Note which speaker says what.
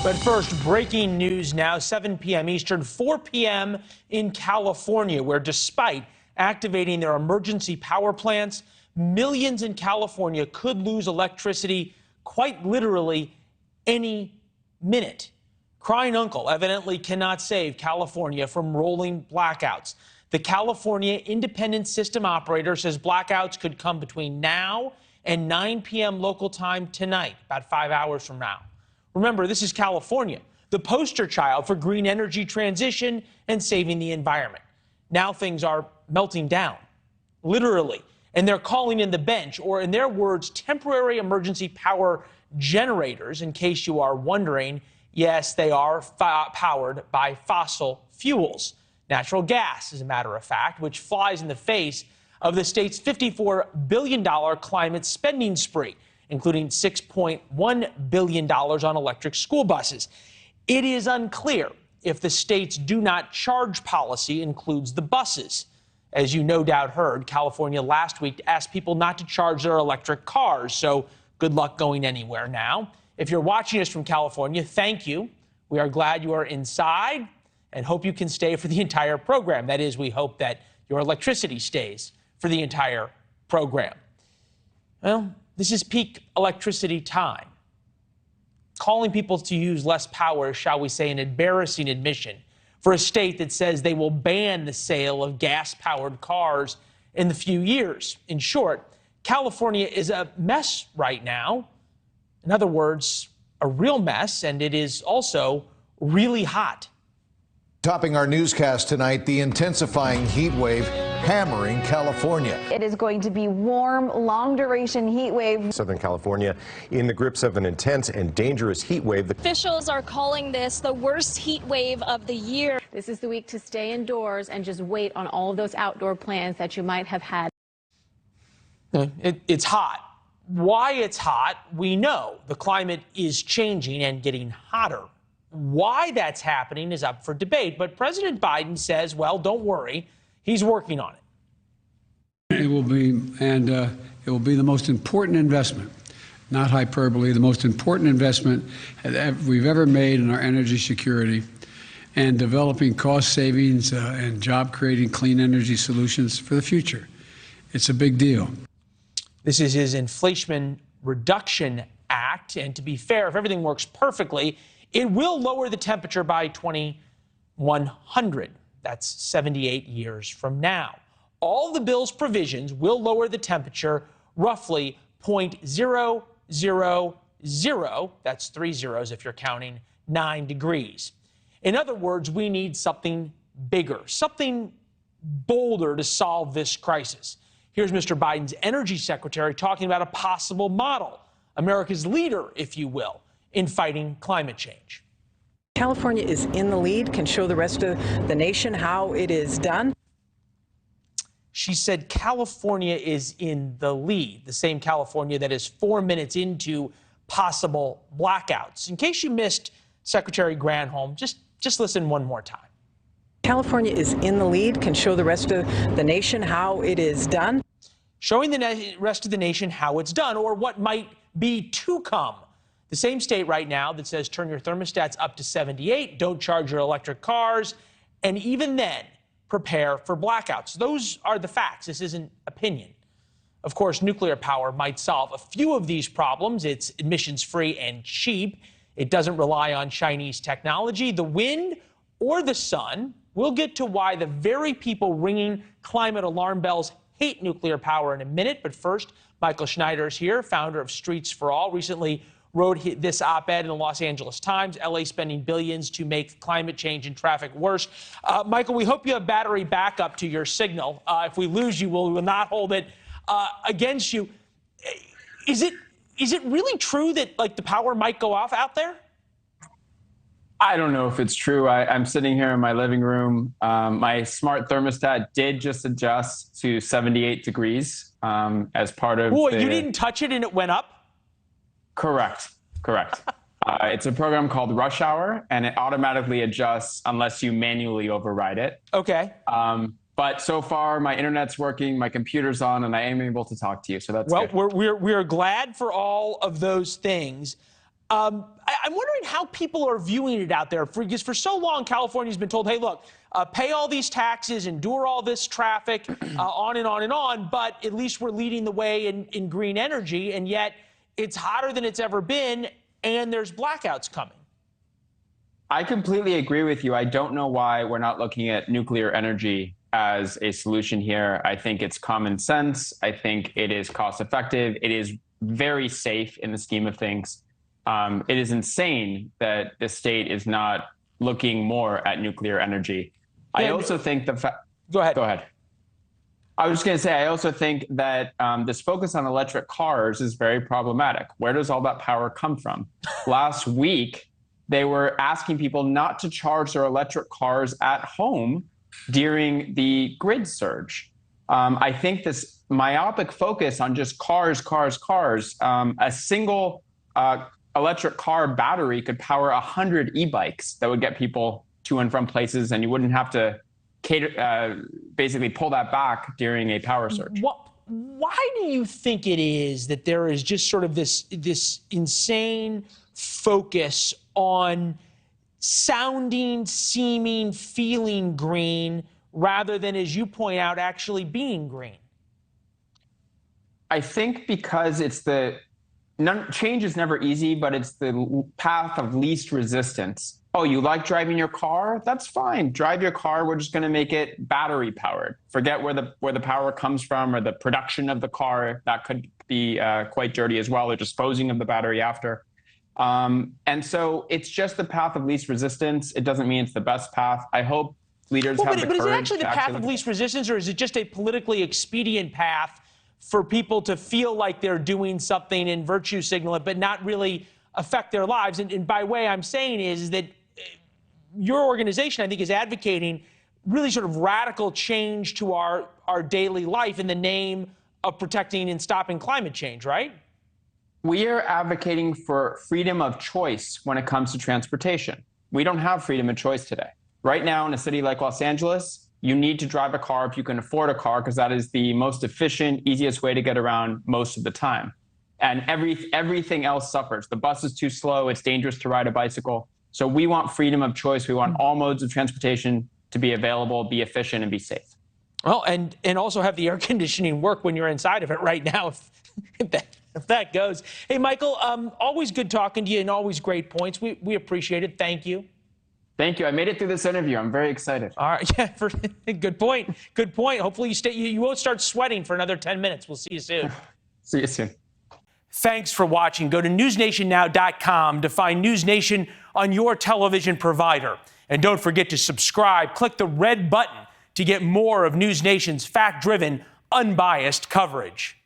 Speaker 1: But first, breaking news now, 7 p.m. Eastern, 4 p.m. in California, where despite activating their emergency power plants, millions in California could lose electricity quite literally any minute. Crying uncle evidently cannot save California from rolling blackouts. The California Independent System Operator says blackouts could come between now and 9 p.m. local time tonight, about 5 hours from now. Remember, this is California, the poster child for green energy transition and saving the environment. Now things are melting down, literally, and they're calling in the bench, or in their words, temporary emergency power generators. In case you are wondering, yes, they are powered by fossil fuels. Natural gas, as a matter of fact, which flies in the face of the state's $54 billion climate spending spree, including $6.1 billion on electric school buses. It is unclear if the state's do not charge policy includes the buses. As you no doubt heard, California last week asked people not to charge their electric cars, so good luck going anywhere now. If you're watching us from California, thank you. We are glad you are inside and hope you can stay for the entire program. That is, we hope that your electricity stays for the entire program. Well, this is peak electricity time. Calling people to use less power is, shall we say, an embarrassing admission for a state that says they will ban the sale of gas-powered cars in the few years. In short, California is a mess right now. In other words, a real mess, and it is also really hot.
Speaker 2: Topping our newscast tonight, the intensifying heat wave hammering California.
Speaker 3: It is going to be warm, long-duration heat wave.
Speaker 4: Southern California in the grips of an intense and dangerous heat wave.
Speaker 5: Officials are calling this the worst heat wave of the year.
Speaker 6: This is the week to stay indoors and just wait on all of those outdoor plans that you might have had.
Speaker 1: It's hot. Why it's hot, we know. The climate is changing and getting hotter. Why that's happening is up for debate, but President Biden says, well, don't worry, he's working on it.
Speaker 7: It will be, and it will be the most important investment, not hyperbole, the most important investment we've ever made in our energy security and developing cost savings and job-creating clean energy solutions for the future. It's a big deal.
Speaker 1: This is his Inflation Reduction Act, and to be fair, if everything works perfectly, it will lower the temperature by 2100. That's 78 years from now. All the bill's provisions will lower the temperature roughly 0.000, that's 3 zeros if you're counting, 9 degrees. In other words, we need something bigger, something bolder to solve this crisis. Here's Mr. Biden's energy secretary talking about a possible model, America's leader, if you will, in fighting climate change.
Speaker 8: California is in the lead, can show the rest of the nation how it is done.
Speaker 1: She said California is in the lead, the same California that is 4 minutes into possible blackouts. In case you missed Secretary Granholm, just listen one more time.
Speaker 8: California is in the lead, can show the rest of the nation how it is done.
Speaker 1: Showing the rest of the nation how it's done, or what might be to come. The same state right now that says turn your thermostats up to 78, don't charge your electric cars, and even then, prepare for blackouts. Those are the facts. This isn't opinion. Of course, nuclear power might solve a few of these problems. It's emissions-free and cheap. It doesn't rely on Chinese technology, the wind, or the sun. We'll get to why the very people ringing climate alarm bells hate nuclear power in a minute. But first, Michael Schneider is here, founder of Streets for All, recently wrote this op-ed in the Los Angeles Times, LA spending billions to make climate change and traffic worse. Michael, we hope you have battery backup to your signal. If we lose you, we will not hold it against you. Is it really true that the power might go off out there?
Speaker 9: I don't know if it's true. I'm sitting here in my living room. My smart thermostat did just adjust to 78 degrees as part of
Speaker 1: you didn't touch it and it went up?
Speaker 9: Correct. It's a program called Rush Hour, and it automatically adjusts unless you manually override it.
Speaker 1: Okay.
Speaker 9: But so far, my internet's working, my computer's on, and I am able to talk to you, so that's good.
Speaker 1: Well, we're glad for all of those things. I'm wondering how people are viewing it out there. Because for so long, California's been told, hey, look, pay all these taxes, endure all this traffic, on and on and on, but at least we're leading the way in green energy, and yet it's hotter than it's ever been, and there's blackouts coming.
Speaker 9: I completely agree with you. I don't know why we're not looking at nuclear energy as a solution here. I think it's common sense. I think it is cost effective. It is very safe in the scheme of things. It is insane that the state is not looking more at nuclear energy. I also think
Speaker 1: Go ahead.
Speaker 9: Go ahead. I was just going to say, I also think that this focus on electric cars is very problematic. Where does all that power come from? Last week, they were asking people not to charge their electric cars at home during the grid surge. I think this myopic focus on just cars, a single electric car battery could power 100 e-bikes that would get people to and from places, and you wouldn't have to basically pull that back during a power surge.
Speaker 1: Why do you think it is that there is just sort of this insane focus on sounding, seeming, feeling green rather than, as you point out, actually being green?
Speaker 9: I think because it's change is never easy, but it's the path of least resistance. Oh, you like driving your car? That's fine. Drive your car. We're just going to make it battery powered. Forget where the power comes from or the production of the car. That could be quite dirty as well, or disposing of the battery after. And so it's just the path of least resistance. It doesn't mean it's the best path. I hope leaders have the courage.
Speaker 1: But is it actually the path of least resistance, or is it just a politically expedient path for people to feel like they're doing something and virtue signal it, but not really affect their lives? And by way I'm saying is that your organization, I think, is advocating really sort of radical change to our daily life in the name of protecting and stopping climate change, right?
Speaker 9: We are advocating for freedom of choice when it comes to transportation. We don't have freedom of choice today. Right now, in a city like Los Angeles, you need to drive a car if you can afford a car, because that is the most efficient, easiest way to get around most of the time. And everything else suffers. The bus is too slow. It's dangerous to ride a bicycle. So we want freedom of choice. We want all modes of transportation to be available, be efficient, and be safe.
Speaker 1: Well, and also have the air conditioning work when you're inside of it right now, if that goes. Hey, Michael, always good talking to you and always great points. We appreciate it. Thank you.
Speaker 9: Thank you. I made it through this interview. I'm very excited.
Speaker 1: All right. Yeah. Good point. Good point. Hopefully you won't start sweating for another 10 minutes. We'll see you soon.
Speaker 9: See you soon.
Speaker 1: Thanks for watching. Go to newsnationnow.com to find News Nation on your television provider. And don't forget to subscribe. Click the red button to get more of News Nation's fact-driven, unbiased coverage.